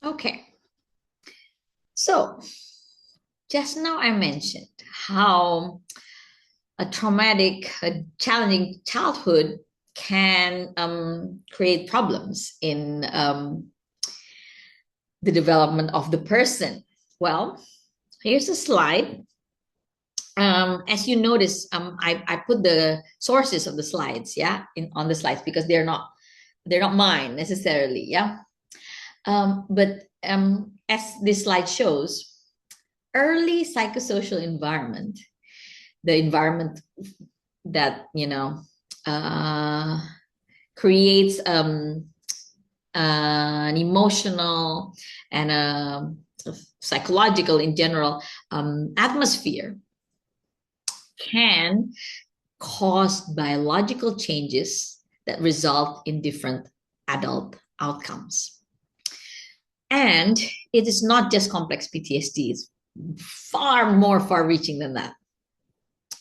Okay, so just now I mentioned how a challenging childhood can create problems in the development of the person. Well, here's a slide. As you notice, I put the sources of the slides, yeah, on the slides because they're not mine necessarily, yeah. But as this slide shows, early psychosocial environment, the environment that uh, creates an emotional and a psychological in general atmosphere can cause biological changes that result in different adult outcomes. And it is not just complex PTSD, it's far more far reaching than that.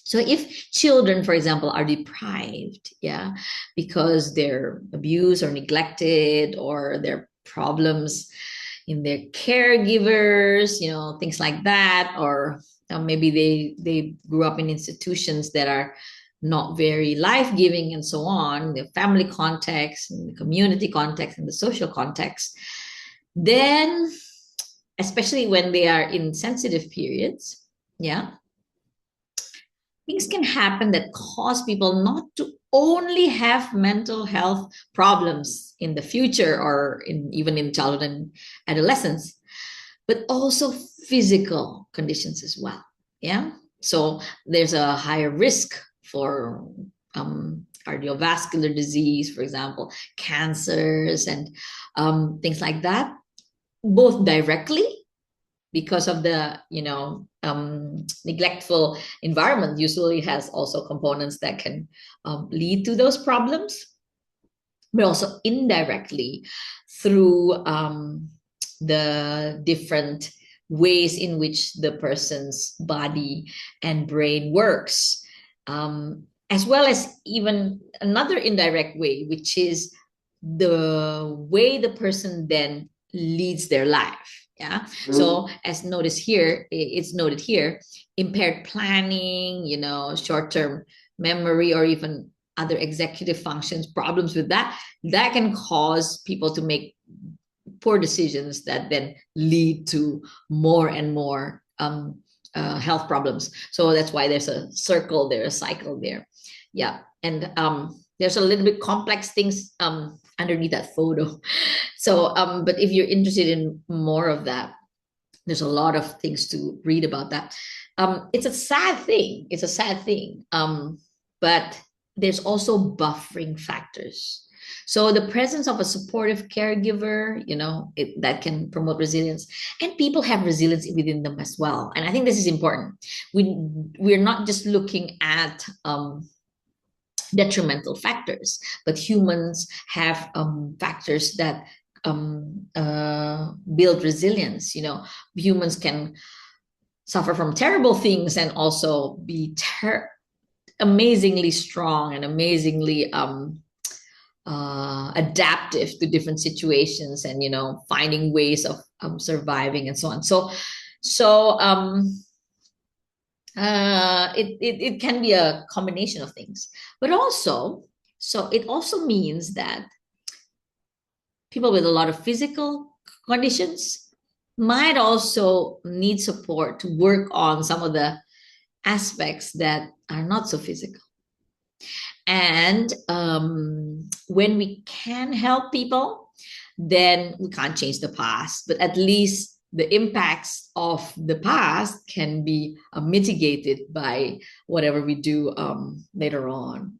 So if children, for example, are deprived, yeah, because they're abused or neglected or their problems in their caregivers, things like that, or maybe they grew up in institutions that are not very life-giving and so on, the family context and the community context and the social context, then especially when they are in sensitive periods, yeah, things can happen that cause people not to only have mental health problems in the future or even in childhood and adolescence, but also physical conditions as well. Yeah. So there's a higher risk for cardiovascular disease, for example, cancers and things like that, both directly because of the neglectful environment usually has also components that can lead to those problems, but also indirectly through the different ways in which the person's body and brain works, as well as even another indirect way, which is the way the person then leads their life. Yeah. Mm-hmm. So as noticed here, it's noted here, impaired planning, short-term memory, or even other executive functions, problems with that can cause people to make poor decisions that then lead to more and more health problems. So that's why there's a circle there, a cycle there. Yeah. And there's a little bit complex things underneath that photo. So, but if you're interested in more of that, there's a lot of things to read about that. It's a sad thing. It's a sad thing. But there's also buffering factors. So the presence of a supportive caregiver, that can promote resilience, and people have resilience within them as well. And I think this is important. We're not just looking at detrimental factors, but humans have factors that build resilience. Humans can suffer from terrible things and also be amazingly strong and amazingly adaptive to different situations, and finding ways of surviving and so on. It can be a combination of things, but also, so it also means that people with a lot of physical conditions might also need support to work on some of the aspects that are not so physical. And when we can help people, then we can't change the past, but at least the impacts of the past can be mitigated by whatever we do later on.